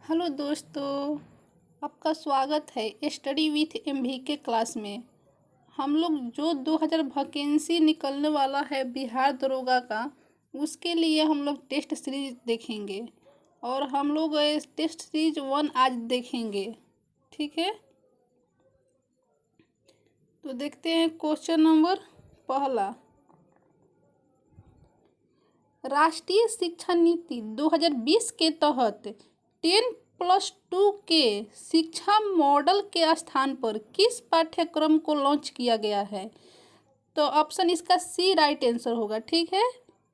Hello दोस्तों, आपका स्वागत है स्टडी विथ एमवी के क्लास में। हम लोग जो 2000 वैकेंसी निकलने वाला है बिहार दरोगा का, उसके लिए हम लोग टेस्ट सीरीज देखेंगे और हम लोग टेस्ट सीरीज 1 आज देखेंगे। ठीक है, तो देखते हैं क्वेश्चन नंबर पहला। राष्ट्रीय शिक्षा नीति 2020 के तहत 10+2 के शिक्षा मॉडल के स्थान पर किस पाठ्यक्रम को लॉन्च किया गया है? तो ऑप्शन इसका सी राइट आंसर होगा। ठीक है,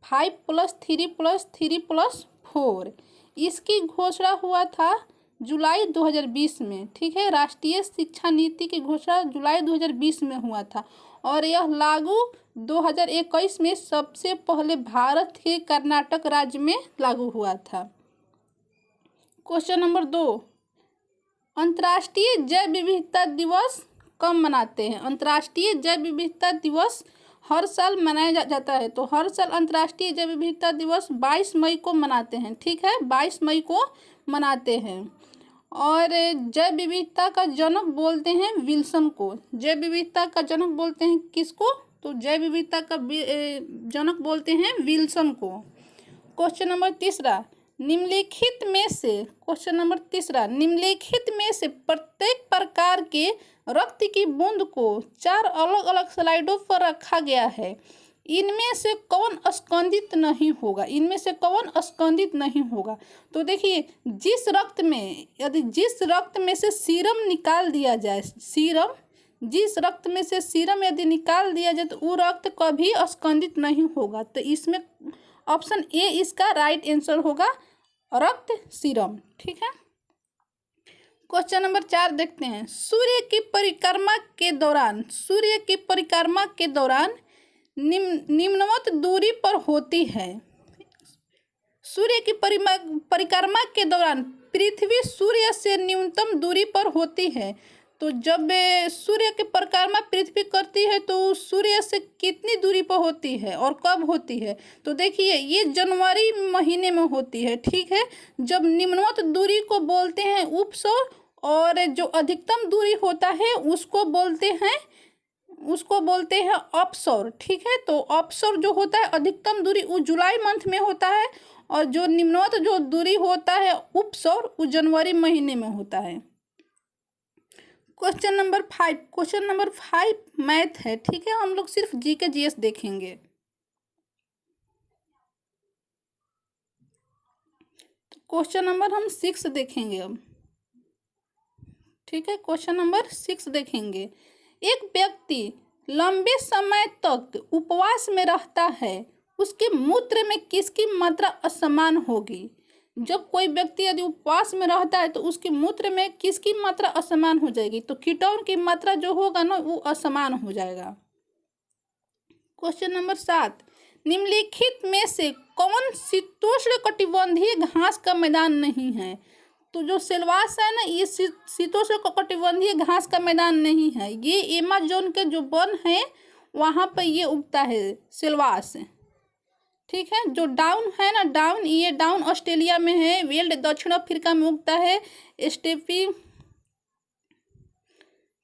5+3+3+4 इसकी घोषणा हुआ था जुलाई 2020 में। ठीक है, राष्ट्रीय शिक्षा नीति की घोषणा जुलाई 2020 में हुआ था और यह लागू 2021 में सबसे पहले भारत के कर्नाटक राज्य में लागू हुआ था। क्वेश्चन नंबर 2, अंतर्राष्ट्रीय जैव विविधता दिवस कब मनाते हैं? अंतर्राष्ट्रीय जैव विविधता दिवस हर साल मनाया जाता है। तो हर साल अंतर्राष्ट्रीय जैव विविधता दिवस 22 मई को मनाते हैं। ठीक है, 22 मई को मनाते हैं। और जैव विविधता का जनक बोलते हैं विल्सन को। जैव विविधता का जनक बोलते हैं किसको? तो जैव विविधता का जनक बोलते हैं विल्सन को। क्वेश्चन नंबर 3, निम्नलिखित में से प्रत्येक प्रकार के रक्त की बूंद को 4 अलग अलग स्लाइडों पर रखा गया है। इनमें से कौन स्कंदित नहीं होगा? तो देखिए, जिस रक्त में से सीरम निकाल दिया जाए, यदि निकाल दिया जाए तो वो रक्त कभी स्कंदित नहीं होगा। तो इसमें ऑप्शन ए इसका राइट आंसर होगा, रक्त सीरम। ठीक है, क्वेश्चन नंबर 4 देखते हैं। सूर्य की परिक्रमा के दौरान निम्नवत दूरी पर होती है। सूर्य की परिक्रमा के दौरान पृथ्वी सूर्य से न्यूनतम दूरी पर होती है। तो जब सूर्य की परिक्रमा पृथ्वी करती है तो सूर्य से कितनी दूरी पर होती है और कब होती है? तो देखिए, ये जनवरी महीने में होती है। ठीक है, जब निम्नवत दूरी को बोलते हैं उपसौर और जो अधिकतम दूरी होता है उसको बोलते हैं अपसौर। ठीक है, तो अपसौर जो होता है अधिकतम दूरी वो जुलाई मंथ में होता है और जो निम्नवत जो दूरी होता है उपसौर वो जनवरी महीने में होता है। क्वेश्चन नंबर 5 मैथ है। ठीक है, हम लोग सिर्फ जी के जीएस देखेंगे। तो क्वेश्चन नंबर हम 6 देखेंगे अब। ठीक है, क्वेश्चन नंबर 6 देखेंगे। एक व्यक्ति लंबे समय तक उपवास में रहता है, उसके मूत्र में किसकी मात्रा असमान होगी? जब कोई व्यक्ति यदि उपवास में रहता है तो उसके मूत्र में किसकी मात्रा असमान हो जाएगी? तो कीटोन की मात्रा जो होगा ना वो असमान हो जाएगा। क्वेश्चन नंबर 7, निम्नलिखित में से कौन शीतोष्णकटिबंधीय घास का मैदान नहीं है? तो जो सेलवास है ना, ये शीतोष्णकटिबंधीय घास का मैदान नहीं है। ये एमाजोन के जो वन है वहाँ पर ये उगता है सेलवास। ठीक है, जो डाउन है ना, ये डाउन ऑस्ट्रेलिया में है, वेल्ड दक्षिण अफ्रीका में उगता है, स्टेपी।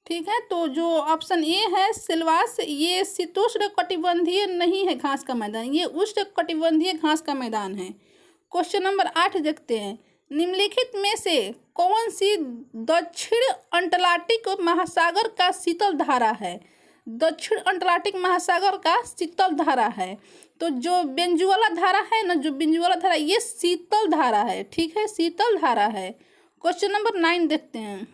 ठीक है, तो जो ऑप्शन ए है सेलवास, ये शीतोष्णकटिबंधीय नहीं है घास का मैदान, ये उष्णकटिबंधीय घास का मैदान है। क्वेश्चन नंबर 8 देखते हैं। निम्नलिखित में से कौन सी दक्षिण अटलांटिक महासागर का शीतल धारा है? दक्षिण अटलांटिक महासागर का शीतल धारा है। तो जो बेंजुवाला धारा है ना, ये शीतल धारा है। ठीक है, शीतल धारा है। क्वेश्चन नंबर 9 देखते हैं।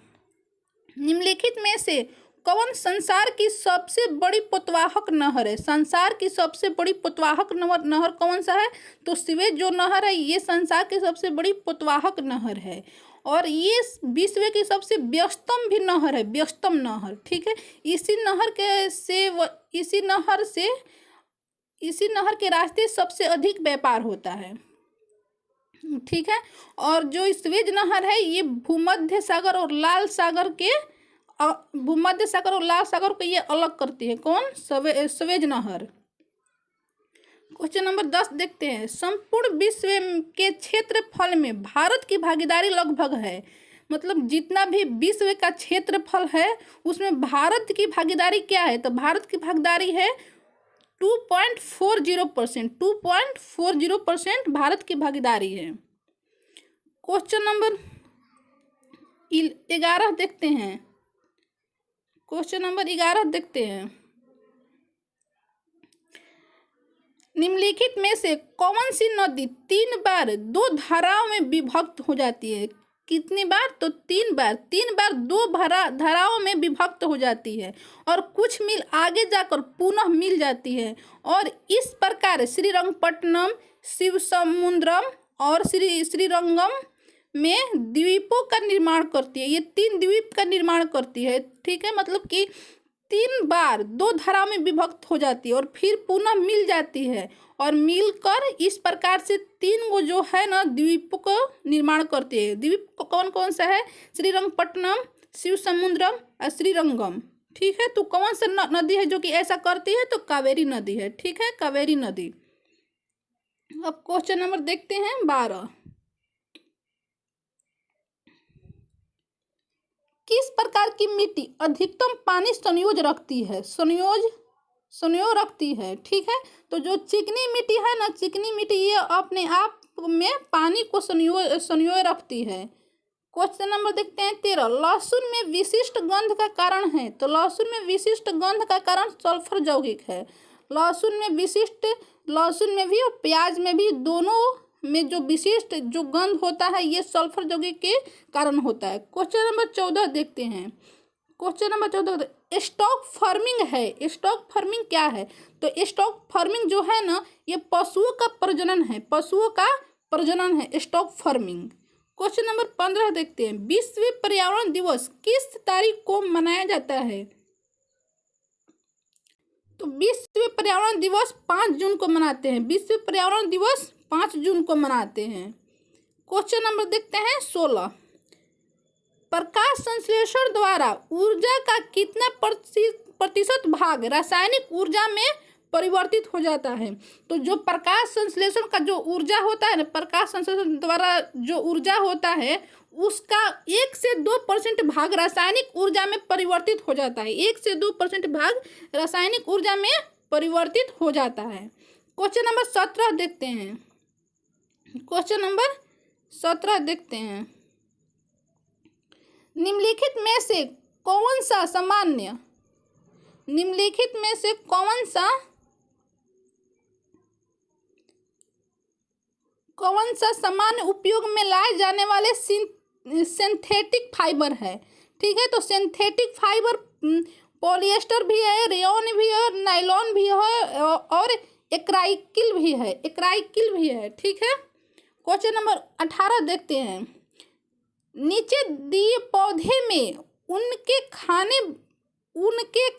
निम्नलिखित में से कौन संसार की सबसे बड़ी पोतवाहक नहर है? संसार की सबसे बड़ी पोतवाहक नहर कौन सा है? तो स्वेज जो नहर है ये संसार की सबसे बड़ी पोतवाहक नहर है और ये विश्व की सबसे व्यस्तम भी नहर है, व्यस्तम नहर। ठीक है, इसी नहर के रास्ते सबसे अधिक व्यापार होता है। ठीक है, और जो स्वेज नहर है ये भूमध्य सागर और लाल सागर को ये अलग करती है। कौन? स्वेज नहर। क्वेश्चन नंबर 10 देखते हैं। संपूर्ण विश्व के क्षेत्रफल में भारत की भागीदारी लगभग है, मतलब जितना भी विश्व का क्षेत्रफल है उसमें भारत की भागीदारी क्या है, तो भारत की भागीदारी है 2.40%। 2.40% भारत की भागीदारी है। क्वेश्चन नंबर 11 देखते हैं। क्वेश्चन नंबर 11 देखते हैं। निम्नलिखित में से कौन सी नदी 3 बार 2 धाराओं में विभक्त हो जाती है? कितनी बार? तो 3 बार। 3 बार 2 धाराओं में विभक्त हो जाती है और कुछ मील आगे जाकर पुनः मिल जाती है, और इस प्रकार श्रीरंगपट्टनम, शिवसमुद्रम और श्रीरंगम में द्वीपों का निर्माण करती है। ये 3 द्वीप का निर्माण करती है। ठीक है, मतलब कि 3 बार 2 धाराओं में विभक्त हो जाती है और फिर पुनः मिल जाती है, और मिलकर इस प्रकार से 3 गो जो है ना द्वीपों को निर्माण करती है। द्वीप कौन कौन सा है? श्रीरंगपट्टनम, शिवसमुद्रम और श्रीरंगम। ठीक है, तो कौन सा नदी है जो कि ऐसा करती है? तो कावेरी नदी है। ठीक है, कावेरी नदी। अब क्वेश्चन नंबर देखते हैं 12। किस प्रकार की मिट्टी अधिकतम पानी संयोज रखती है? संयोज रखती है। ठीक है, तो जो चिकनी मिट्टी है ना, चिकनी मिट्टी ये अपने आप में पानी को संयोज रखती है। क्वेश्चन नंबर देखते हैं 13। लहसुन में विशिष्ट गंध का कारण है, तो लहसुन में विशिष्ट गंध का कारण सल्फर यौगिक है। लहसुन में भी और प्याज में भी, दोनों में जो विशिष्ट जो गंध होता है ये सल्फर यौगिक के कारण होता है। क्वेश्चन नंबर 14 देखते हैं। क्वेश्चन नंबर 14 स्टॉक फार्मिंग है। स्टॉक फार्मिंग क्या है? तो स्टॉक फार्मिंग जो है ना ये पशुओं का प्रजनन है। पशुओं का प्रजनन है स्टॉक फार्मिंग। क्वेश्चन नंबर 15 देखते हैं। विश्व पर्यावरण दिवस किस तारीख को मनाया जाता है? तो विश्व पर्यावरण दिवस 5 जून को मनाते हैं। विश्व पर्यावरण दिवस 5 जून को मनाते हैं। क्वेश्चन नंबर देखते हैं 16। प्रकाश संश्लेषण द्वारा ऊर्जा का कितना प्रतिशत भाग रासायनिक ऊर्जा में परिवर्तित हो जाता है? तो जो प्रकाश संश्लेषण का जो ऊर्जा होता है ना, प्रकाश संश्लेषण द्वारा जो ऊर्जा होता है उसका 1 से 2% भाग रासायनिक ऊर्जा में परिवर्तित हो जाता है। 1 से 2% भाग रासायनिक ऊर्जा में परिवर्तित हो जाता है। क्वेश्चन नंबर 17 देखते हैं। क्वेश्चन नंबर 17 देखते हैं। निम्नलिखित में से कौन सा सामान्य उपयोग में लाए जाने वाले सिंथेटिक फाइबर है? ठीक है, तो सिंथेटिक फाइबर पॉलिएस्टर भी है, रेयॉन भी है, नायलॉन भी है और एक्राइलिक भी है। ठीक है, क्वेश्चन नंबर 18 देखते हैं। नीचे दिए पौधे में उनके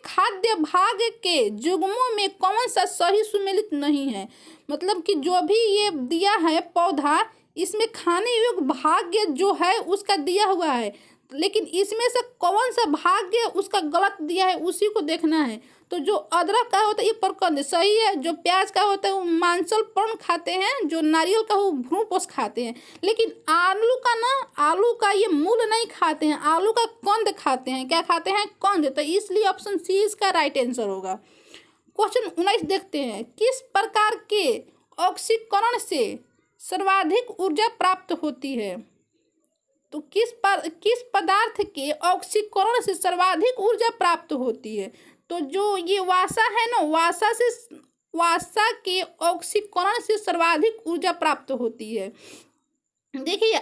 खाद्य भाग के युग्मों में कौन सा सही सुमेलित नहीं है? मतलब कि जो भी ये दिया है पौधा, इसमें खाने योग्य भाग्य जो है उसका दिया हुआ है, लेकिन इसमें से कौन सा भाग्य उसका गलत दिया है उसी को देखना है। तो जो अदरक का होता है ये परकंद सही है, जो प्याज का होता है वो मांसल पर्ण खाते हैं, जो नारियल का वो भ्रूणपोष खाते हैं, लेकिन आलू का ये मूल नहीं खाते हैं, आलू का कंद खाते हैं। क्या खाते हैं? कंद। तो इसलिए ऑप्शन सी इसका राइट आंसर होगा। क्वेश्चन 19 देखते हैं। किस प्रकार के ऑक्सीकरण से सर्वाधिक ऊर्जा प्राप्त होती है? तो किस पदार्थ के ऑक्सीकरण से सर्वाधिक ऊर्जा प्राप्त होती है? तो जो ये वासा है ना, वासा के ऑक्सीकरण से सर्वाधिक ऊर्जा प्राप्त होती है। देखिए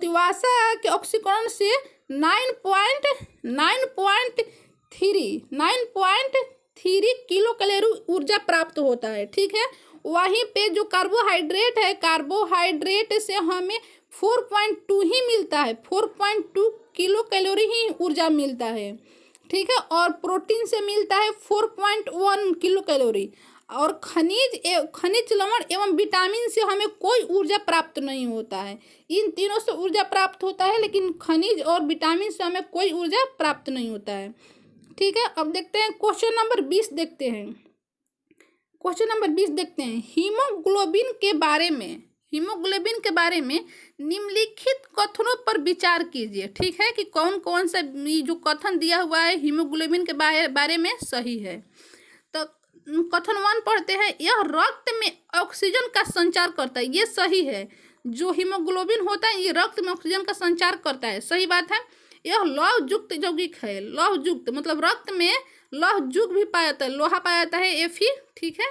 वासा के ऑक्सीकरण से 9.3 किलो कैलोरी ऊर्जा प्राप्त होता है। ठीक है, वहीं पे जो कार्बोहाइड्रेट है, कार्बोहाइड्रेट से हमें 4.2 ही मिलता है। 4.2 किलो कैलोरी ही ऊर्जा मिलता है। ठीक है, और प्रोटीन से मिलता है 4.1 किलो कैलोरी, और खनिज लवण एवं विटामिन से हमें कोई ऊर्जा प्राप्त नहीं होता है। इन तीनों से ऊर्जा प्राप्त होता है, लेकिन खनिज और विटामिन से हमें कोई ऊर्जा प्राप्त नहीं होता है। ठीक है, अब देखते हैं क्वेश्चन नंबर 20 देखते हैं। क्वेश्चन नंबर 20 देखते हैं। हीमोग्लोबिन के बारे में निम्नलिखित कथनों पर विचार कीजिए। ठीक है, कि कौन कौन सा जो कथन दिया हुआ है हीमोग्लोबिन के बारे में सही है। तो कथन 1 पढ़ते हैं। यह रक्त में ऑक्सीजन का संचार करता है, ये सही है। जो हीमोग्लोबिन होता है ये रक्त में ऑक्सीजन का संचार करता है, सही बात है। यह लौह युक्त यौगिक है, लौह युक्त मतलब रक्त में लौह युक्त भी पाया जाता है, लोहा पाया जाता है Fe। ठीक है।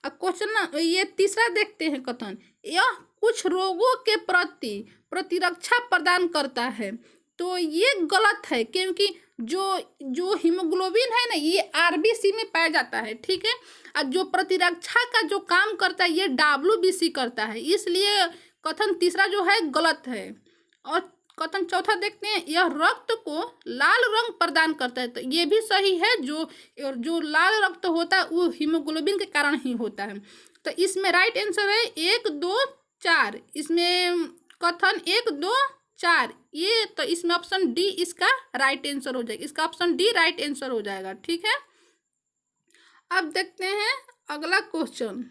अब क्वेश्चन ये तीसरा देखते हैं कथन। यह कुछ रोगों के प्रति प्रतिरक्षा प्रदान करता है, तो ये गलत है, क्योंकि जो हीमोग्लोबिन है ना ये आरबीसी में पाया जाता है। ठीक है। और जो प्रतिरक्षा का जो काम करता है ये WBC करता है, इसलिए कथन तीसरा जो है गलत है। और कथन चौथा देखते हैं। यह रक्त को लाल रंग प्रदान करता है, तो ये भी सही है। जो लाल रक्त होता है वो हीमोग्लोबिन के कारण ही होता है। तो इसमें राइट आंसर है 1 2 4। इसमें कथन 1 2 4 ये, तो इसमें ऑप्शन डी इसका राइट आंसर हो जाएगा। इसका ऑप्शन डी राइट आंसर हो जाएगा। ठीक है। अब देखते हैं अगला क्वेश्चन।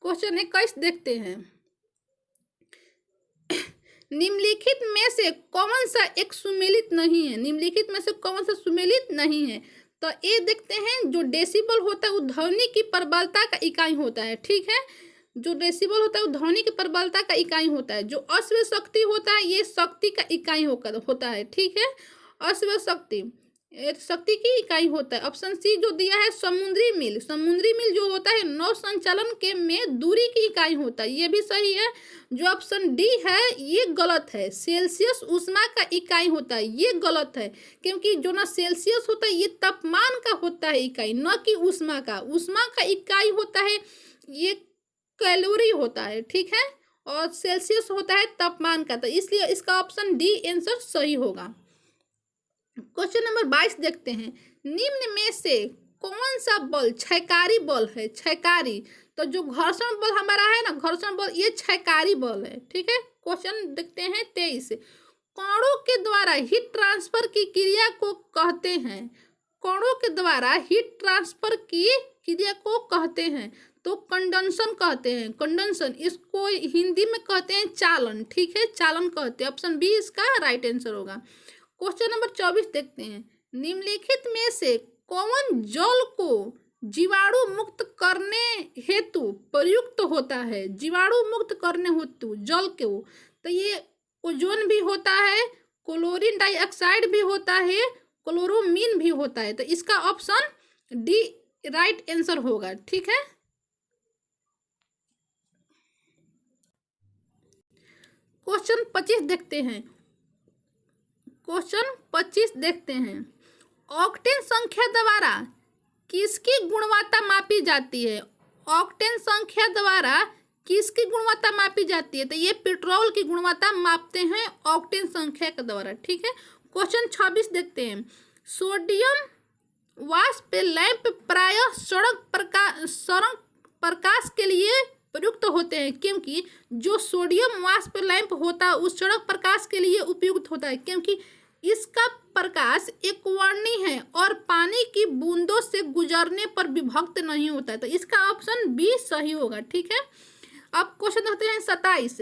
क्वेश्चन 21 देखते हैं। निम्नलिखित में से कौन सा एक सुमेलित नहीं है? निम्नलिखित में से कौन सा सुमेलित नहीं है? तो ये देखते हैं। जो डेसिबल होता है वो ध्वनि की प्रबलता का इकाई होता है। ठीक है। जो डेसिबल होता है वो ध्वनि की प्रबलता का इकाई होता है। जो अश्व शक्ति होता है ये शक्ति का इकाई होता है। ठीक है। अश्व शक्ति की इकाई होता है। ऑप्शन सी जो दिया है समुद्री मील जो होता है नौ संचालन के में दूरी की इकाई होता है, ये भी सही है। जो ऑप्शन डी है ये गलत है। सेल्सियस ऊष्मा का इकाई होता है, ये गलत है, क्योंकि जो ना सेल्सियस होता है ये तापमान का होता है इकाई, न कि ऊष्मा का इकाई होता है ये कैलोरी होता है। ठीक है। और सेल्सियस होता है तापमान का, तो इसलिए इसका ऑप्शन डी आंसर सही होगा। क्वेश्चन नंबर 22 देखते हैं। निम्न में से कौन सा बल क्षयकारी बल है? क्षयकारी, तो जो घर्षण बल हमारा है ना, घर्षण बल ये क्षयकारी बल है। ठीक है। क्वेश्चन देखते हैं 23। कणों के द्वारा हीट ट्रांसफर की क्रिया को कहते हैं। कणों के द्वारा हीट ट्रांसफर की क्रिया को कहते हैं, तो कंडंसन कहते हैं। कंडंसन, इसको हिंदी में कहते हैं चालन। ठीक है, चालन कहते हैं। ऑप्शन बी इसका राइट आंसर होगा। क्वेश्चन नंबर 24 देखते हैं। निम्नलिखित में से कौन जल को जीवाणु मुक्त करने हेतु प्रयुक्त होता है? जीवाणु मुक्त करने हेतु जल को, तो ये ओजोन भी होता है, क्लोरीन डाइऑक्साइड भी होता है, क्लोरोमीन भी होता है, तो इसका ऑप्शन डी राइट आंसर होगा। ठीक है। क्वेश्चन 25 देखते हैं। क्वेश्चन 25 देखते हैं। ऑक्टेन संख्या द्वारा किसकी गुणवत्ता मापी जाती है? ऑक्टेन संख्या द्वारा किसकी गुणवत्ता मापी जाती है? तो ये पेट्रोल की गुणवत्ता मापते हैं ऑक्टेन संख्या के द्वारा। ठीक है। क्वेश्चन 26 देखते हैं। सोडियम वाष्प लैंप प्रायः सड़क प्रकाश के लिए प्रयुक्त होते हैं, क्योंकि जो सोडियम वाष्प लैंप होता है उस सड़क प्रकाश के लिए उपयुक्त होता है, क्योंकि इसका प्रकाश एकवर्णी है और पानी की बूंदों से गुजरने पर विभक्त नहीं होता है, तो इसका ऑप्शन बी सही होगा। ठीक है। अब क्वेश्चन देखते हैं 27।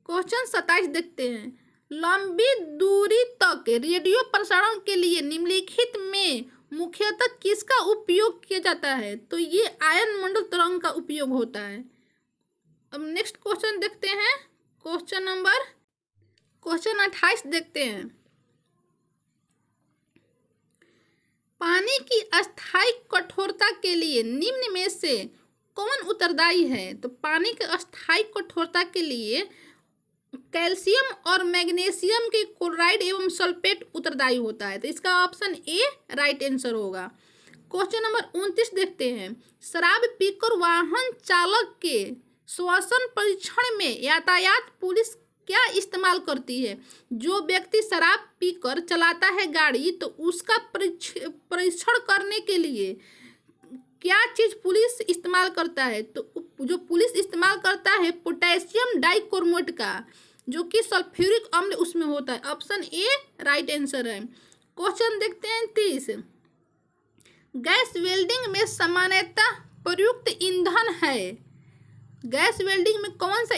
क्वेश्चन 27 देखते हैं। लंबी दूरी तक रेडियो प्रसारण के लिए निम्नलिखित में मुख्यतः किसका उपयोग किया जाता है? तो ये आयन मंडल तरंग का उपयोग होता है। अब नेक्स्ट क्वेश्चन देखते हैं। क्वेश्चन 28 देखते हैं। पानी की अस्थायी कठोरता के लिए निम्न में से कौन उत्तरदायी है? तो पानी के अस्थायी कठोरता के लिए कैल्शियम और मैग्नीशियम के क्लोराइड एवं सल्फेट उत्तरदायी होता है, तो इसका ऑप्शन ए राइट आंसर होगा। क्वेश्चन नंबर 29 देखते हैं। शराब पीकर वाहन चालक के श्वसन परीक्षण में यातायात पुलिस क्या इस्तेमाल करती है? जो व्यक्ति शराब पीकर चलाता है गाड़ी, तो उसका परीक्षण करने के लिए क्या चीज पुलिस इस्तेमाल करता है? तो जो पुलिस इस्तेमाल करता है पोटेशियम डाइक्रोमेट का, जो कि सल्फ्यूरिक अम्ल उसमें होता है। ऑप्शन ए राइट आंसर है। क्वेश्चन देखते हैं 30। गैस वेल्डिंग में सामान्यतः प्रयुक्त ईंधन है। गैस वेल्डिंग में कौन सा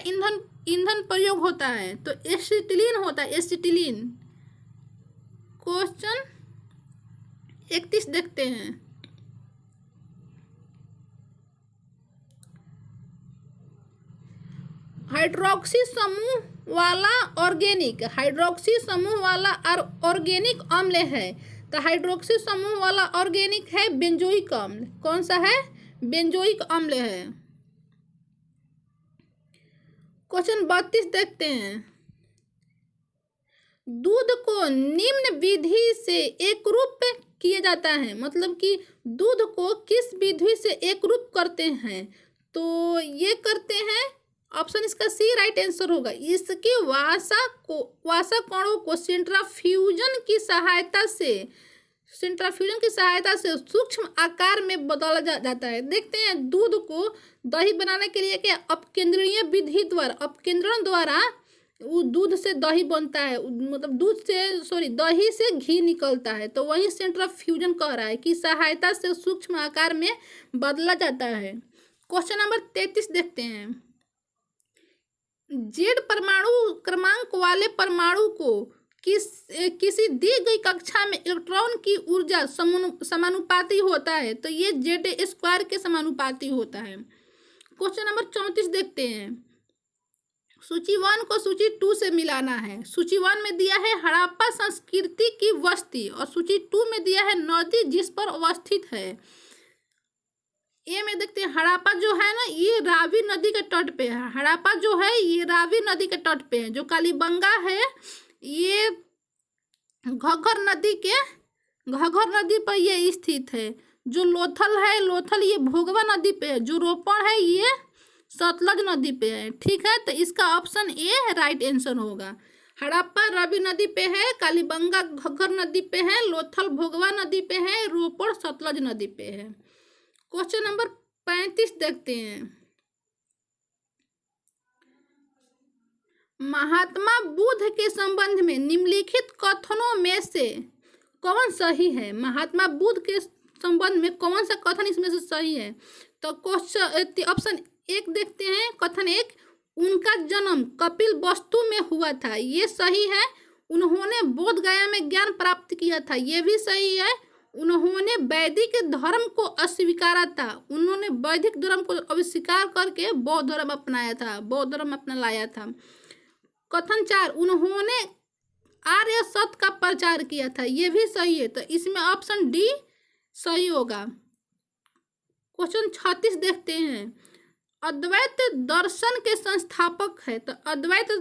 ईंधन प्रयोग होता है? तो एसिटिलीन होता है, एसिटिलीन। क्वेश्चन 31 देखते हैं। हाइड्रोक्सी समूह वाला ऑर्गेनिक, हाइड्रोक्सी समूह वाला ऑर्गेनिक अम्ल है। तो हाइड्रोक्सी समूह वाला ऑर्गेनिक है बेंजोइक अम्ल। कौन सा है? बेंजोइक अम्ल है। क्वेश्चन 32 देखते हैं। दूध को निम्न विधि से एकरूप किया जाता है, मतलब कि दूध को किस विधि से एकरूप करते हैं? तो ये करते हैं, ऑप्शन इसका सी राइट आंसर होगा। इसके वासा कणों को सेंट्रीफ्यूजन की सहायता से सूक्ष्म आकार में बदला जाता है। देखते हैं दूध को दही बनाने के लिए क्या अपकेंद्रीय विधि द्वारा, अपकेंद्रण द्वारा वो दूध से दही बनता है, मतलब दही से घी निकलता है। तो वही सेंट्रीफ्यूजन कह रहा है कि सहायता से सूक्ष्म आकार में बदला जाता है। क्वेश्चन नंबर 33 देखते हैं। जेड परमाणु क्रमांक वाले परमाणु को किसी दी गई कक्षा में इलेक्ट्रॉन की ऊर्जा समानुपाती होता है। तो ये जेड स्क्वायर के समानुपाती होता है। क्वेश्चन नंबर 34 देखते हैं। सूची 1 को सूची 2 से मिलाना है। सूची 1 में दिया है हड़प्पा संस्कृति की बस्ती और सूची 2 में दिया है नदी जिस पर अवस्थित है। ए में देखते हैं हड़प्पा जो है ना, ये रावी नदी के तट पे है। हड़प्पा जो है ये रावी नदी के तट पे है। जो कालीबंगा है ये घग्घर नदी पर ये स्थित है। जो लोथल है, लोथल ये भोगवा नदी पे है। जो रोपण है ये सतलज नदी पे है। ठीक है, तो इसका ऑप्शन ए राइट आंसर होगा। हड़प्पा रावी नदी पे है, कालीबंगा घग्घर नदी पे है, लोथल भोगवा नदी पे है, रोपण सतलज नदी पे है। क्वेश्चन नंबर 35 देखते हैं। महात्मा बुद्ध के संबंध में निम्नलिखित कथनों में से कौन सही है? महात्मा बुद्ध के संबंध में कौन सा कथन इसमें से सही है? तो क्वेश्चन ऑप्शन 1 देखते हैं। कथन 1, उनका जन्म कपिल वस्तु में हुआ था, ये सही है। उन्होंने बोध गया में ज्ञान प्राप्त किया था, ये भी सही है। उन्होंने वैदिक धर्म को अस्वीकारा था, उन्होंने वैदिक धर्म को अस्वीकार करके बौद्ध धर्म अपनाया था, बौद्ध धर्म अपना लाया था। कथन 4, उन्होंने आर्य सत्य का प्रचार किया था, ये भी सही है। तो इसमें ऑप्शन डी सही होगा। क्वेश्चन 36 देखते हैं। अद्वैत दर्शन के संस्थापक है, तो अद्वैत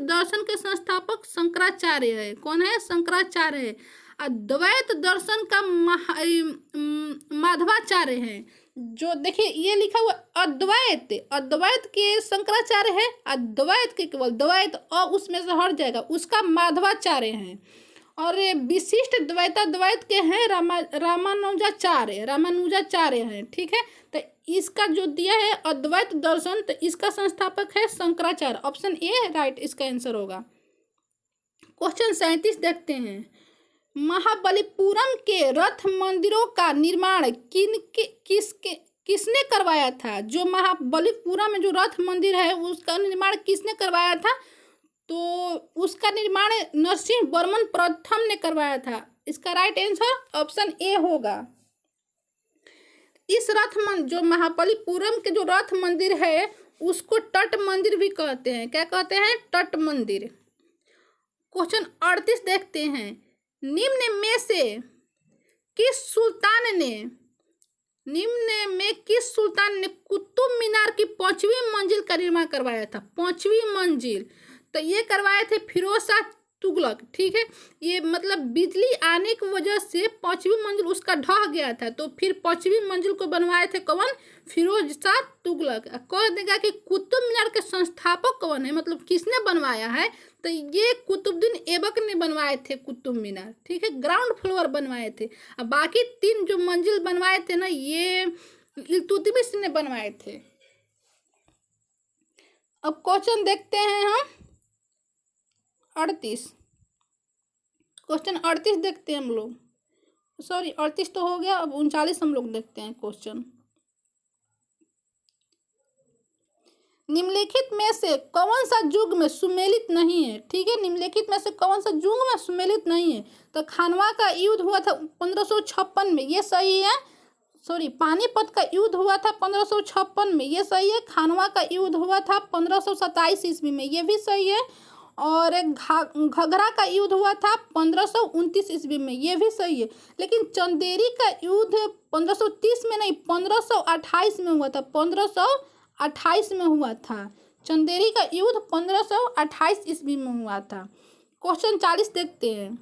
दर्शन के संस्थापक शंकराचार्य है। कौन है? शंकराचार्य है। अद्वैत दर्शन का माधवाचार्य है। जो देखिए ये लिखा हुआ अद्वैत के शंकराचार्य है, अद्वैत के केवल द्वैत और उसमें से हट जाएगा, उसका माधवाचार्य है। और विशिष्ट द्वैत के हैं रामानुजाचार्य हैं। ठीक है, तो इसका जो दिया है अद्वैत दर्शन, तो इसका संस्थापक है शंकराचार्य। ऑप्शन ए राइट इसका आंसर होगा। क्वेश्चन 37 देखते हैं। महाबलीपुरम के रथ मंदिरों का निर्माण किसने करवाया था? जो महाबलीपुरम में जो रथ मंदिर है उसका निर्माण किसने करवाया था? तो उसका निर्माण नरसिंह वर्मन प्रथम ने करवाया था। इसका राइट आंसर ऑप्शन ए होगा। इस जो महाबलीपुरम के जो रथ मंदिर है उसको तट मंदिर भी कहते हैं। क्या कहते हैं? तट मंदिर। क्वेश्चन 38 देखते हैं। निम्न में किस सुल्तान ने कुतुब मीनार की 5वीं मंजिल का निर्माण करवाया था? 5वीं मंजिल तो ये करवाए थे फिरोज शाह तुगलक। ठीक है, ये मतलब बिजली आने की वजह से 5वीं मंजिल उसका ढह गया था, तो फिर 5वीं मंजिल को बनवाए थे कौन? फिरोज शाह तुगलक। कह देगा कि कुतुब मीनार के संस्थापक कौन है, मतलब किसने बनवाया है? तो ये कुतुबुद्दीन ऐबक ने बनवाए थे कुतुब मीनार। ठीक है, ग्राउंड फ्लोर बनवाए थे। अब बाकी 3 जो मंजिल बनवाए थे ना, ये इल्तुतमिश ने बनवाए थे। अब क्वेश्चन देखते हैं हम 38। क्वेश्चन 38 देखते हैं हम लोग। सॉरी 38 तो हो गया, अब 39 हम लोग देखते हैं क्वेश्चन। निम्नलिखित में से कौन सा युग में सुमेलित नहीं है? ठीक है, निम्नलिखित में से कौन सा युग में सुमेलित नहीं है? तो खानवा का युद्ध हुआ था 1556 में, ये सही है। सॉरी, पानीपत का युद्ध हुआ था 1556 में, ये सही है। खानवा का युद्ध हुआ था 1527 ईस्वी में, ये भी सही है। और एक घघरा का युद्ध हुआ था 1529 ईस्वी में, ये भी सही है। लेकिन चंदेरी का युद्ध 1530 में नहीं, 1528 में हुआ था। 1528 में हुआ था चंदेरी का युद्ध, 1528 ईस्वी में हुआ था। क्वेश्चन 40 देखते हैं।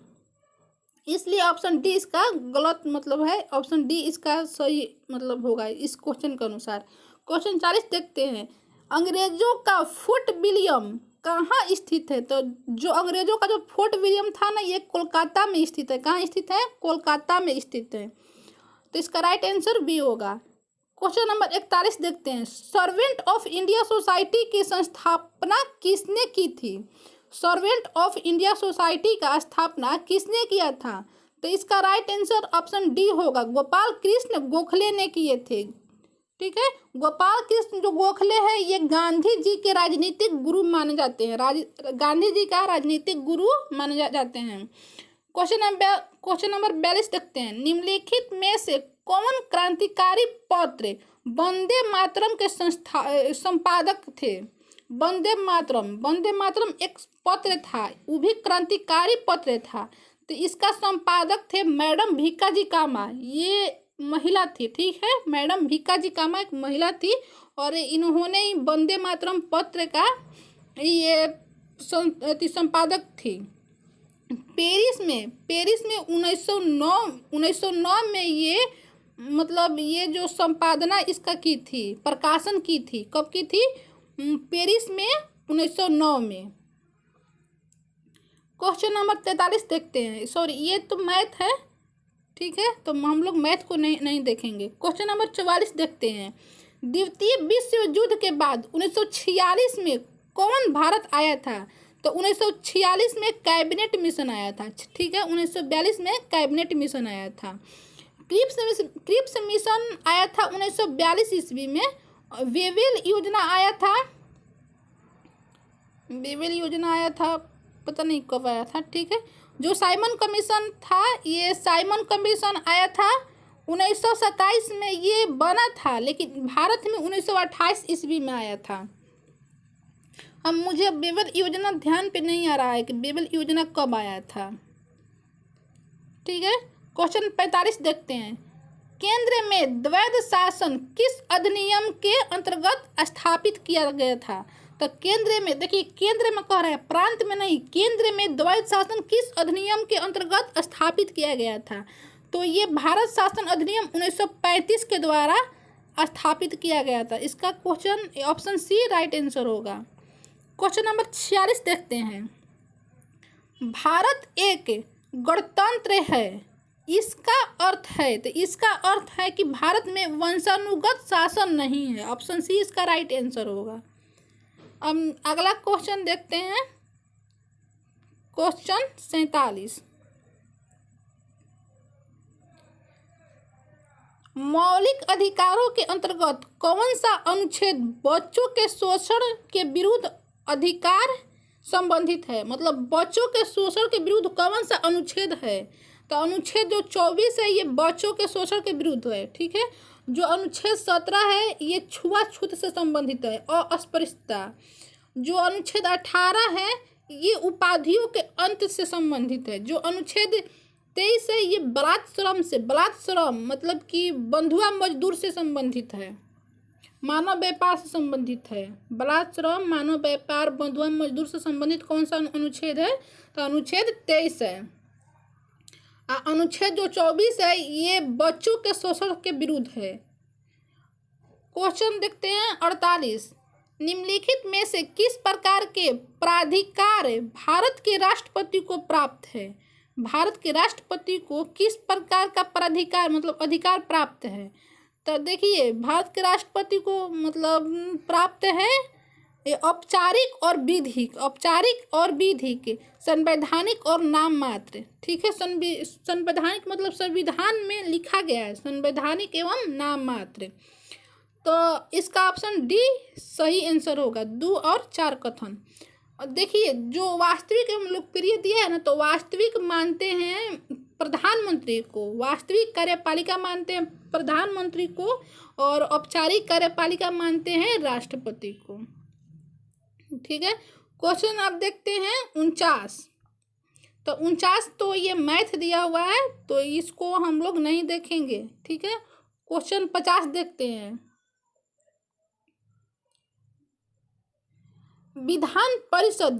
इसलिए ऑप्शन डी इसका गलत मतलब है, ऑप्शन डी इसका सही मतलब होगा इस क्वेश्चन के अनुसार। क्वेश्चन 40 देखते हैं। अंग्रेजों का फोर्ट विलियम कहाँ स्थित है? तो जो अंग्रेजों का जो फोर्ट विलियम था ना, ये कोलकाता में स्थित है। कहाँ स्थित है? कोलकाता में स्थित है। तो इसका राइट आंसर बी होगा। क्वेश्चन नंबर 41 देखते हैं। सर्वेंट ऑफ इंडिया सोसाइटी की स्थापना किसने की थी? सर्वेंट ऑफ इंडिया सोसाइटी का स्थापना किसने किया था? तो इसका राइट आंसर ऑप्शन डी होगा, गोपाल कृष्ण गोखले ने किए थे। ठीक है, गोपाल कृष्ण जो गोखले हैं, ये गांधी जी के राजनीतिक गुरु माने जाते हैं। गांधी जी का राजनीतिक गुरु माने जाते हैं। क्वेश्चन नंबर 42 देखते हैं। निम्नलिखित में से कौन क्रांतिकारी पत्र वंदे मातरम के संपादक थे? वंदे मातरम एक पत्र था, वो भी क्रांतिकारी पत्र था। तो इसका संपादक थे मैडम भीकाजी कामा, ये महिला थी। ठीक है, मैडम भीकाजी कामा एक महिला थी और इन्होंने ही वंदे मातरम पत्र का ये संपादक थी। पेरिस में 1909 में ये मतलब ये जो संपादना इसका की थी, प्रकाशन की थी। कब की थी? पेरिस में 1909 में। क्वेश्चन नंबर 43 देखते हैं। सॉरी, ये तो मैथ है। ठीक है, तो हम लोग मैथ को नहीं देखेंगे। क्वेश्चन नंबर 44 देखते हैं। द्वितीय विश्व युद्ध के बाद 1946 में कौन भारत आया था? तो 1946 में कैबिनेट मिशन आया था। ठीक है, 1942 में कैबिनेट मिशन आया था। क्रिप्स मिशन आया था 1942 ईस्वी में। वेवेल योजना आया था, पता नहीं कब आया था। ठीक है, जो साइमन कमीशन था, ये साइमन कमीशन आया था 1927 में, ये बना था, लेकिन भारत में 1928 ईस्वी में आया था। अब मुझे वेवेल योजना ध्यान पे नहीं आ रहा है कि वेवेल योजना कब आया था। ठीक है, क्वेश्चन 45 देखते हैं। केंद्र में द्वैध शासन किस अधिनियम के अंतर्गत स्थापित किया गया था? तो केंद्र में, देखिए केंद्र में कह रहा है, प्रांत में नहीं। केंद्र में द्वैध शासन किस अधिनियम के अंतर्गत स्थापित किया गया था? तो ये भारत शासन अधिनियम 1935 के द्वारा स्थापित किया गया था। इसका question option C right answer होगा। क्वेश्चन नंबर 46 देखते हैं। भारत एक गणतंत्र है, इसका अर्थ है? तो इसका अर्थ है कि भारत में वंशानुगत शासन नहीं है। ऑप्शन सी इसका राइट आंसर होगा। अब अगला क्वेश्चन देखते हैं। क्वेश्चन 47। मौलिक अधिकारों के अंतर्गत कौन सा अनुच्छेद बच्चों के शोषण के विरुद्ध अधिकार संबंधित है? मतलब बच्चों के शोषण के विरुद्ध कौन सा अनुच्छेद है? तो अनुच्छेद जो 24 है, ये बच्चों के शोषण के विरुद्ध है। ठीक है, जो अनुच्छेद 17 है, ये छुआछूत से संबंधित है, अस्पृश्यता। जो अनुच्छेद 18 है, ये उपाधियों के अंत से संबंधित है। जो अनुच्छेद 23 है, ये बलात्श्रम मतलब कि बंधुआ मजदूर से संबंधित है, मानव व्यापार से संबंधित है। बलात्श्रम, मानव व्यापार, बंधुआ मजदूर से संबंधित कौन सा अनुच्छेद है? तो अनुच्छेद 23 है। अनुच्छेद जो 24 है, ये बच्चों के शोषण के विरुद्ध है। क्वेश्चन देखते हैं 48। निम्नलिखित में से किस प्रकार के प्राधिकार भारत के राष्ट्रपति को प्राप्त है? भारत के राष्ट्रपति को किस प्रकार का प्राधिकार मतलब अधिकार प्राप्त है? तो देखिए, भारत के राष्ट्रपति को मतलब प्राप्त है ये औपचारिक और विधिक, औपचारिक और विधिक, संवैधानिक और नाम मात्र। ठीक है, संवैधानिक मतलब संविधान में लिखा गया है, संवैधानिक एवं नाम मात्र। तो इसका ऑप्शन डी सही आंसर होगा, 2 और 4 कथन। और देखिए जो वास्तविक एवं लोकप्रिय दिया है ना, तो वास्तविक मानते हैं प्रधानमंत्री को, वास्तविक कार्यपालिका मानते हैं प्रधानमंत्री को, और औपचारिक कार्यपालिका मानते हैं राष्ट्रपति को। ठीक है, क्वेश्चन आप देखते हैं 49। तो 49 तो ये मैथ दिया हुआ है, तो इसको हम लोग नहीं देखेंगे। ठीक है, क्वेश्चन 50 देखते हैं। विधान परिषद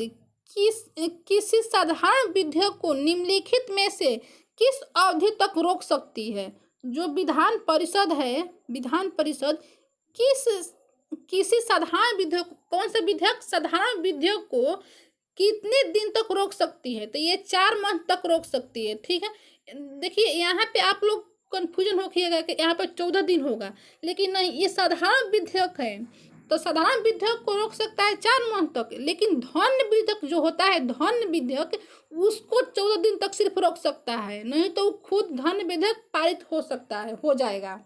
किसी साधारण विधेयक को निम्नलिखित में से किस अवधि तक रोक सकती है? जो विधान परिषद है, विधान परिषद किसी साधारण विधेयक, कौन सा विधेयक, साधारण विधेयक को कितने दिन तक रोक सकती है? तो ये 4 माह तक रोक सकती है। ठीक है, देखिए यहाँ पे आप लोग कन्फ्यूजन होगा कि यहाँ पे 14 दिन होगा, लेकिन नहीं, ये साधारण विधेयक है, तो साधारण विधेयक को रोक सकता है 4 माह तक, लेकिन धन विधेयक जो होता है, धन विधेयक, उसको 14 दिन तक सिर्फ रोक सकता है, नहीं तो खुद धन विधेयक पारित हो सकता है, हो जाएगा।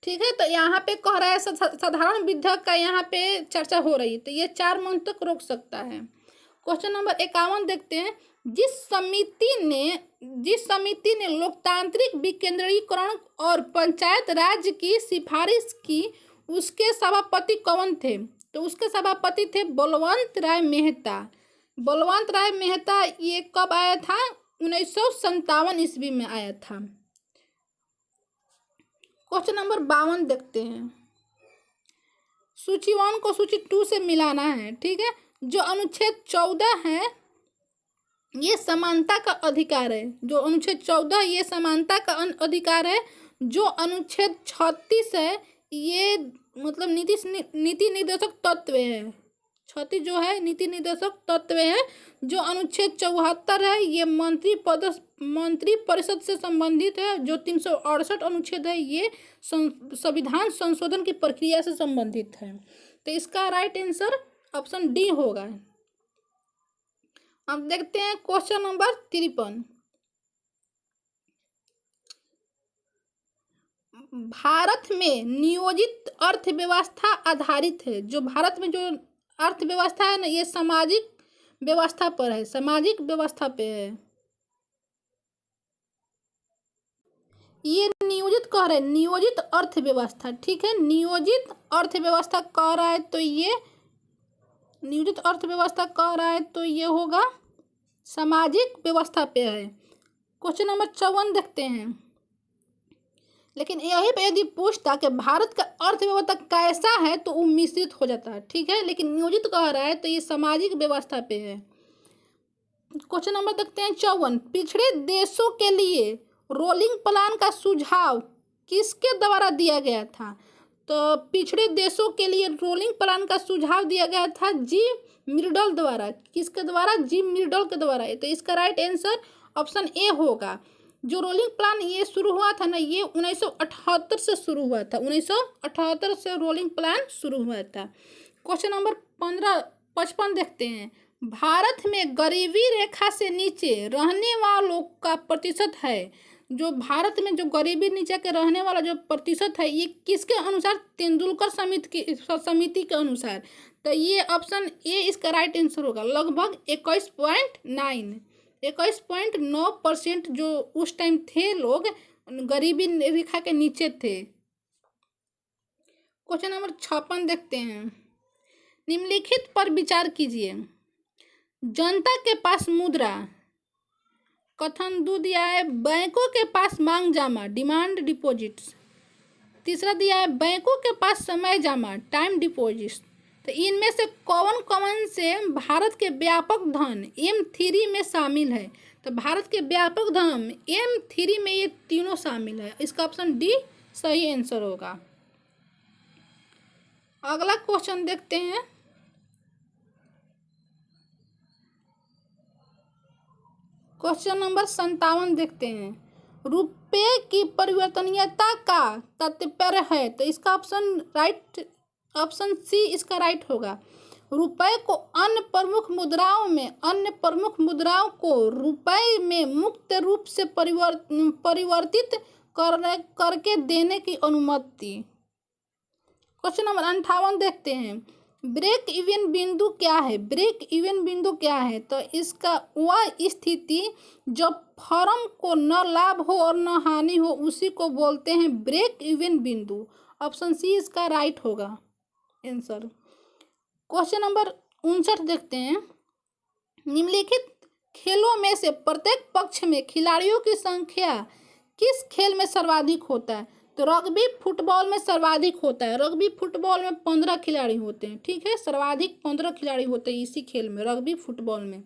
ठीक है, तो यहाँ पे कह रहा है साधारण विधेयक का यहाँ पे चर्चा हो रही है, तो ये 4 माह तक रोक सकता है। क्वेश्चन नंबर 51 देखते हैं। जिस समिति ने लोकतांत्रिक विकेंद्रीकरण और पंचायत राज की सिफारिश की, उसके सभापति कौन थे? तो उसके सभापति थे बलवंत राय मेहता। बलवंत राय मेहता ये कब आया था? 1957 ईस्वी में आया था। क्वेश्चन नंबर 52 देखते हैं। सूची 1 को सूची 2 से मिलाना है। ठीक है, जो अनुच्छेद 14 है ये समानता का अधिकार है, जो अनुच्छेद 14 ये समानता का अधिकार है। जो अनुच्छेद 36 है ये मतलब नीति निर्देशक तत्व है। 36 जो है नीति निर्देशक तत्व है। जो अनुच्छेद 74 है ये मंत्री परिषद से संबंधित है। जो 368 अनुच्छेद है ये संविधान संशोधन की प्रक्रिया से संबंधित है। तो इसका राइट आंसर ऑप्शन डी होगा। अब देखते हैं क्वेश्चन नंबर 53। भारत में नियोजित अर्थव्यवस्था आधारित है। जो भारत में जो अर्थव्यवस्था है ना, ये सामाजिक व्यवस्था पर है, सामाजिक व्यवस्था पे है। ये नियोजित कह रहे हैं, नियोजित अर्थव्यवस्था। ठीक है, नियोजित अर्थव्यवस्था कह रहा है तो ये नियोजित अर्थव्यवस्था कह रहा है तो ये होगा सामाजिक व्यवस्था पे है। क्वेश्चन नंबर 54 देखते हैं। लेकिन यही पे यदि पूछता कि भारत का अर्थव्यवस्था कैसा है तो वो मिश्रित हो जाता है। ठीक है, लेकिन नियोजित कह रहा है तो ये सामाजिक व्यवस्था पे है। क्वेश्चन नंबर देखते हैं 54। पिछड़े देशों के लिए रोलिंग प्लान का सुझाव किसके द्वारा दिया गया था? तो पिछड़े देशों के लिए रोलिंग प्लान का सुझाव दिया गया था जी मिर्डल द्वारा। किसके द्वारा? जी मिर्डल के द्वारा। तो इसका राइट आंसर ऑप्शन ए होगा। जो रोलिंग प्लान ये शुरू हुआ था ना, ये 1978 से शुरू हुआ था। 1978 से रोलिंग प्लान शुरू हुआ था। क्वेश्चन नंबर 55 देखते हैं। भारत में गरीबी रेखा से नीचे रहने वालों का प्रतिशत है। जो भारत में जो गरीबी नीचे के रहने वाला जो प्रतिशत है ये किसके अनुसार? तेंदुलकर समिति के अनुसार। तो ये ऑप्शन ए इसका राइट आंसर होगा। लगभग 21.9% जो उस टाइम थे लोग गरीबी रेखा के नीचे थे। क्वेश्चन नंबर 56 देखते हैं। निम्नलिखित पर विचार कीजिए। जनता के पास मुद्रा, कथन 2 दिया है बैंकों के पास मांग जमा, डिमांड डिपॉजिट्स। तीसरा दिया है बैंकों के पास समय जमा, टाइम डिपॉजिट्स। तो इनमें से कौन से भारत के व्यापक धन M3 में शामिल है? तो भारत के व्यापक धन M3 में ये तीनों शामिल है। इसका ऑप्शन डी सही आंसर होगा। अगला क्वेश्चन देखते हैं। क्वेश्चन नंबर 57 देखते हैं। रुपये की परिवर्तनीयता का तात्पर्य है। तो इसका ऑप्शन राइट ऑप्शन सी इसका राइट होगा। रुपए को अन्य प्रमुख मुद्राओं को रुपए में मुक्त रूप से परिवर्तित करके देने की अनुमति। क्वेश्चन नंबर 58 देखते हैं। ब्रेक इवन बिंदु क्या है? ब्रेक इवन बिंदु क्या है? तो इसका वह स्थिति जब फर्म को न लाभ हो और न हानि हो, उसी को बोलते हैं ब्रेक इवन बिंदु। ऑप्शन सी इसका राइट होगा आंसर। क्वेश्चन नंबर 59 देखते हैं। निम्नलिखित खेलों में से प्रत्येक पक्ष में खिलाड़ियों की संख्या किस खेल में सर्वाधिक होता है? तो रग्बी फुटबॉल में सर्वाधिक होता है। रग्बी फुटबॉल में 15 खिलाड़ी होते हैं, ठीक है, सर्वाधिक 15 खिलाड़ी होते हैं इसी खेल में, रग्बी फुटबॉल में।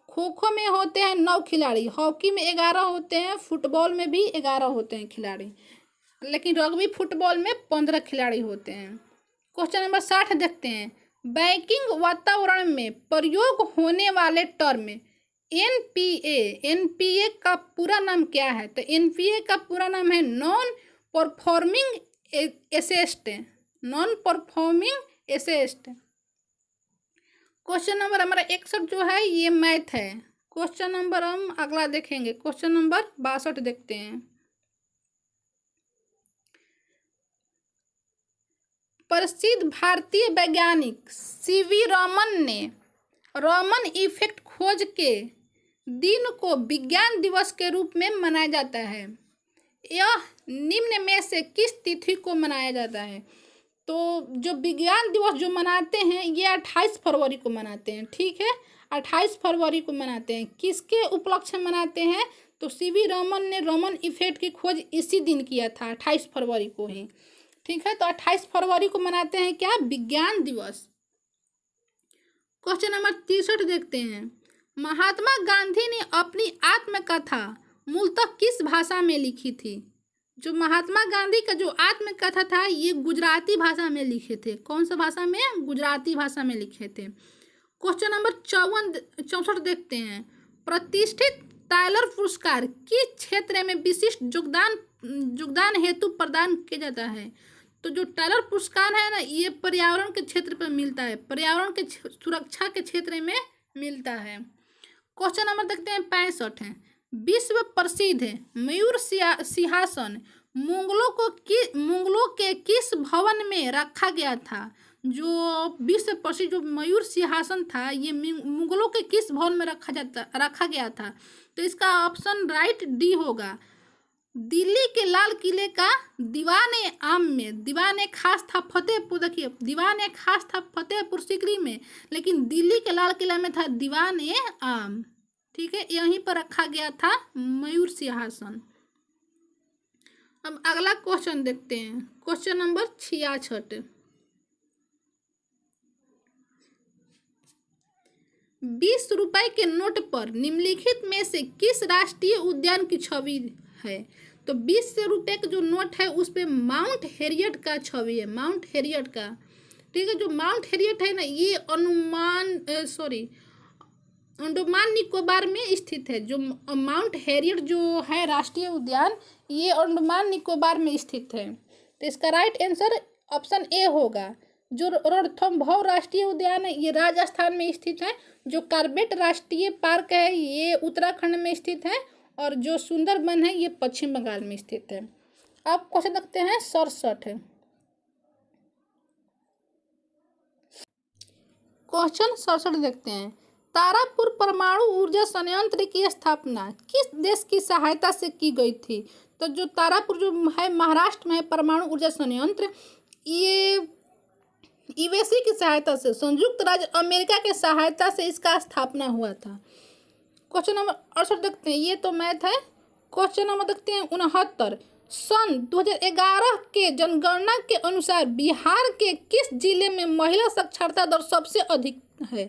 खो खो में होते हैं 9 खिलाड़ी, हॉकी में 11 होते हैं, फुटबॉल में भी 11 होते हैं खिलाड़ी, लेकिन रग्बी फुटबॉल में 15 खिलाड़ी होते हैं। क्वेश्चन नंबर 60 देखते हैं। बैंकिंग वातावरण में प्रयोग होने वाले टर्म एनपीए का पूरा नाम क्या है? तो एनपीए का पूरा नाम है non performing asset. Question number हमारा 61 जो है ये मैथ है। क्वेश्चन नंबर हम अगला देखेंगे, क्वेश्चन नंबर 62 देखते हैं। प्रसिद्ध भारतीय वैज्ञानिक सीवी रमन ने रमन इफेक्ट खोज के दिन को विज्ञान दिवस के रूप में मनाया जाता है। यह निम्न में से किस तिथि को मनाया जाता है? तो जो विज्ञान दिवस जो मनाते हैं ये 28 फरवरी को मनाते हैं, ठीक है, 28 फरवरी को मनाते हैं। किसके उपलक्ष्य में मनाते हैं? तो सीवी रमन ने रमन इफेक्ट की खोज इसी दिन किया था, 28 फरवरी को ही, ठीक है। तो 28 फरवरी को मनाते हैं क्या? विज्ञान दिवस। क्वेश्चन नंबर 63 देखते हैं। महात्मा गांधी ने अपनी आत्मकथा मूलतः किस भाषा में लिखी थी? जो महात्मा गांधी का जो आत्मकथा था ये गुजराती भाषा में लिखे थे। कौन सा भाषा में? गुजराती भाषा में लिखे थे। क्वेश्चन नंबर 64 देखते हैं। प्रतिष्ठित टाइलर पुरस्कार किस क्षेत्र में विशिष्ट योगदान हेतु प्रदान किया जाता है? तो जो टाइलर पुरस्कार है ना ये पर्यावरण के क्षेत्र पर मिलता है, पर्यावरण के सुरक्षा के क्षेत्र में मिलता है। क्वेश्चन नंबर देखते हैं 65 है। विश्व प्रसिद्ध मयूर सिंहासन मुगलों के किस भवन में रखा गया था? जो विश्व प्रसिद्ध जो मयूर सिंहासन था ये मुगलों के किस भवन में रखा गया था? तो इसका ऑप्शन राइट डी होगा। दिल्ली के लाल किले का दीवाने आम में। दीवाने खास था फतेहपुर, देखिए दीवाने खास था फतेहपुर सीकरी में, लेकिन दिल्ली के लाल किला में था दीवाने आम, ठीक है, यहीं पर रखा गया था मयूर सिंहासन। अब अगला क्वेश्चन देखते हैं, क्वेश्चन नंबर 66। 20 रुपए के नोट पर निम्नलिखित में से किस राष्ट्रीय उद्यान की छवि है? तो 20 रुपए का जो नोट है उस पे माउंट हेरियट का छवि है, माउंट हेरियट का, ठीक है। जो माउंट हेरियट है ना ये अंडमान निकोबार में स्थित है। जो माउंट हेरियट जो है राष्ट्रीय उद्यान ये अंडमान निकोबार में स्थित है। तो इसका राइट आंसर ऑप्शन ए होगा। जो रणथंभौर राष्ट्रीय उद्यान है ये राजस्थान में स्थित है। जो कार्बेट राष्ट्रीय पार्क है ये उत्तराखंड में स्थित है, और जो सुंदरबन है ये पश्चिम बंगाल में स्थित है। अब क्वेश्चन देखते हैं 67। क्वेश्चन 67 देखते हैं। तारापुर परमाणु ऊर्जा संयंत्र की स्थापना किस देश की सहायता से की गई थी? तो जो तारापुर जो है महाराष्ट्र में है परमाणु ऊर्जा संयंत्र, ये यूएसए की सहायता से, संयुक्त राज्य अमेरिका की सहायता से इसका स्थापना हुआ था। क्वेश्चन नंबर 68 देखते हैं, ये तो मैथ है। क्वेश्चन नंबर देखते हैं 69। सन 2011 के जनगणना के अनुसार बिहार के किस जिले में महिला साक्षरता दर सबसे अधिक है?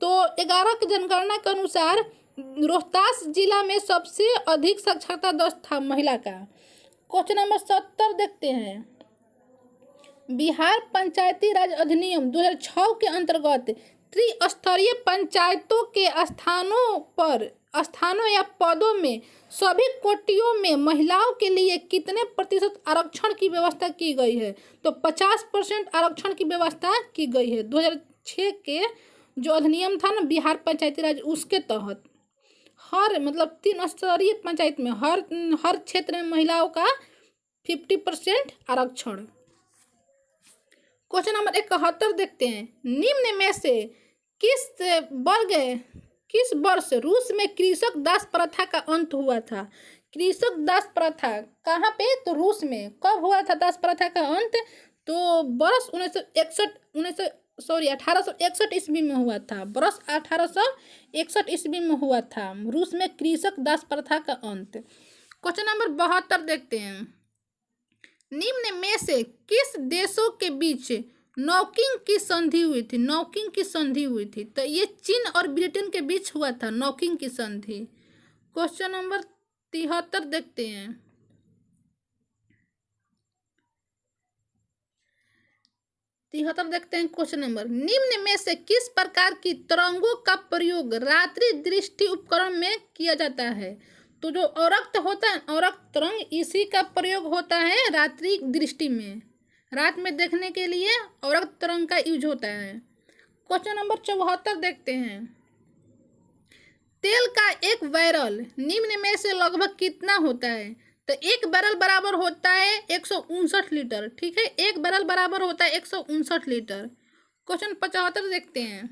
तो 11 के जनगणना के अनुसार रोहतास जिला में सबसे अधिक साक्षरता दर था महिला का। क्वेश्चन नंबर 70 देखते हैं। बिहार पंचायती राज अधिनियम 2006 के अंतर्गत त्रिस्तरीय पंचायतों के स्थानों पर स्थानों या पदों में सभी कोटियों में महिलाओं के लिए कितने प्रतिशत आरक्षण की व्यवस्था की गई है? तो 50% आरक्षण की व्यवस्था की गई है। 2006 के जो अधिनियम था ना बिहार पंचायती राज, उसके तहत हर मतलब 3 स्तरीय पंचायत में हर क्षेत्र में महिलाओं का 50% आरक्षण। क्वेश्चन नंबर 71 देखते हैं। निम्न में से किस वर्ष रूस में कृषक दास प्रथा का अंत हुआ था? कृषक दास प्रथा कहाँ पे? तो रूस में। कब हुआ था दास प्रथा का अंत? तो वर्ष 1861 ईस्वी में हुआ था। वर्ष 1861 ईस्वी में हुआ था रूस में कृषक दास प्रथा का अंत। क्वेश्चन नंबर 72 देखते हैं। निम्न में से किस देशों के बीच नौकिंग की संधि हुई थी? नौकिंग की संधि हुई थी तो ये चीन और ब्रिटेन के बीच हुआ था नौकिंग की संधि। क्वेश्चन नंबर 73 देखते हैं। क्वेश्चन नंबर, निम्न में से किस प्रकार की तरंगों का प्रयोग रात्रि दृष्टि उपकरण में किया जाता है? तो जो अवरक्त होता है, अवरक्त तरंग, इसी का प्रयोग होता है रात्रि दृष्टि में। रात में देखने के लिए अवरक्त तरंग का यूज होता है। क्वेश्चन नंबर 74 देखते हैं। तेल का एक बैरल निम्न में से लगभग कितना होता है? तो एक बैरल बराबर होता है 159 लीटर। ठीक है, एक बैरल बराबर होता है 159 लीटर। क्वेश्चन 75 देखते हैं।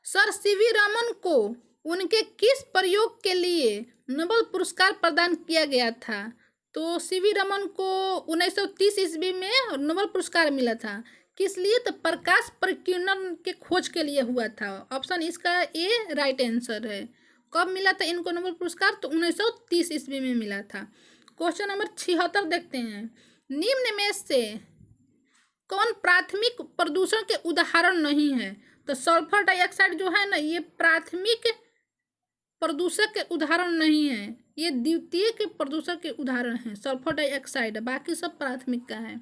सर सीवी रमन को उनके किस प्रयोग के लिए नोबेल पुरस्कार प्रदान किया गया था? तो सीवी रमन को 1930 ईस्वी में नोबेल पुरस्कार मिला था। किस लिए? तो प्रकाश परिकीर्णन के खोज के लिए हुआ था। ऑप्शन इसका ए राइट आंसर है। कब मिला था इनको नोबेल पुरस्कार? तो 1930 ईस्वी में मिला था। क्वेश्चन नंबर 76 देखते हैं। निम्न में से कौन प्राथमिक प्रदूषण के उदाहरण नहीं है? तो सल्फर डाइऑक्साइड जो है ना, ये प्राथमिक प्रदूषक के उदाहरण नहीं है, ये द्वितीय के प्रदूषक के उदाहरण हैं। सल्फर डाइऑक्साइड, बाकी सब प्राथमिक का है।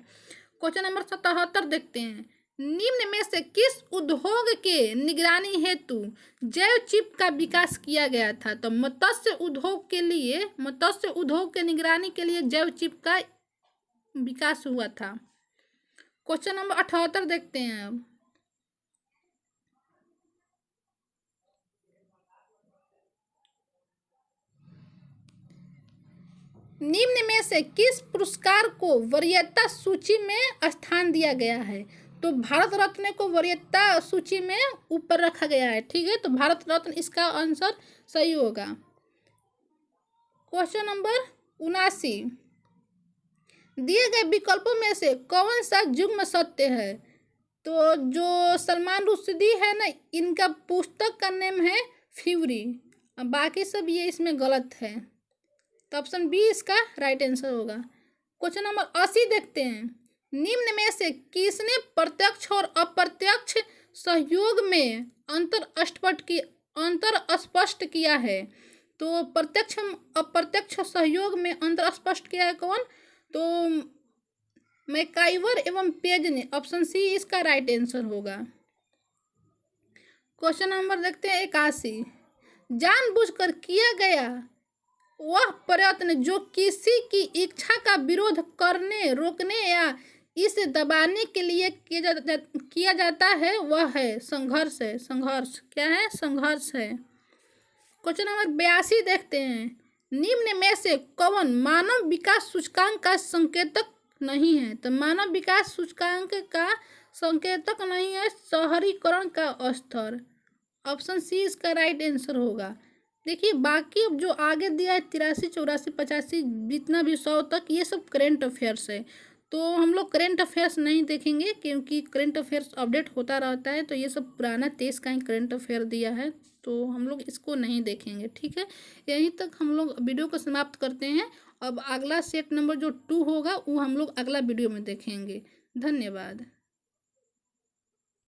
क्वेश्चन नंबर 77 देखते हैं। निम्न में से किस उद्योग के निगरानी हेतु जैव चिप का विकास किया गया था? तो मत्स्य उद्योग के निगरानी के लिए जैव चिप का विकास हुआ था। क्वेश्चन नंबर 78 देखते हैं अब। निम्न में से किस पुरस्कार को वरीयता सूची में स्थान दिया गया है? तो भारत रत्न को वरीयता सूची में ऊपर रखा गया है। ठीक है, तो भारत रत्न इसका आंसर सही होगा। Question number 79। दिए गए विकल्पों में से कौन सा युग्म सत्य है? तो जो सलमान रुश्दी है ना, इनका पुस्तक का नेम है फ्यूरी। बाकी सब ये इसमें गलत है, तो ऑप्शन बी इसका राइट आंसर होगा। क्वेश्चन नंबर 80 देखते हैं। निम्न में से किसने प्रत्यक्ष और अप्रत्यक्ष सहयोग में अंतर स्पष्ट किया है? तो प्रत्यक्ष अप्रत्यक्ष सहयोग में अंतर स्पष्ट किया है कौन? तो मैकाइवर एवं पेज ने। ऑप्शन सी इसका राइट आंसर होगा। क्वेश्चन नंबर देखते हैं 81। जानबूझकर किया गया वह प्रयत्न जो किसी की इच्छा का विरोध करने, रोकने या इसे दबाने के लिए किया जाता है वह है संघर्ष है। संघर्ष क्या है? संघर्ष है। क्वेश्चन नंबर 82 देखते हैं। निम्न में से कौन मानव विकास सूचकांक का संकेतक नहीं है? तो मानव विकास सूचकांक का संकेतक नहीं है शहरीकरण का स्तर। ऑप्शन सी इसका राइट आंसर होगा। देखिए बाकी अब जो आगे दिया है 83, 84, 85 जितना भी 100 तक, ये सब करेंट अफेयर्स है। तो हम लोग करेंट अफेयर्स नहीं देखेंगे क्योंकि करेंट अफेयर्स अपडेट होता रहता है। तो ये सब पुराना 23 का ही करेंट अफेयर दिया है, तो हम लोग इसको नहीं देखेंगे। ठीक है, यहीं तक हम लोग वीडियो को समाप्त करते हैं। अब अगला सेट नंबर जो 2 होगा वो हम लोग अगला वीडियो में देखेंगे। धन्यवाद।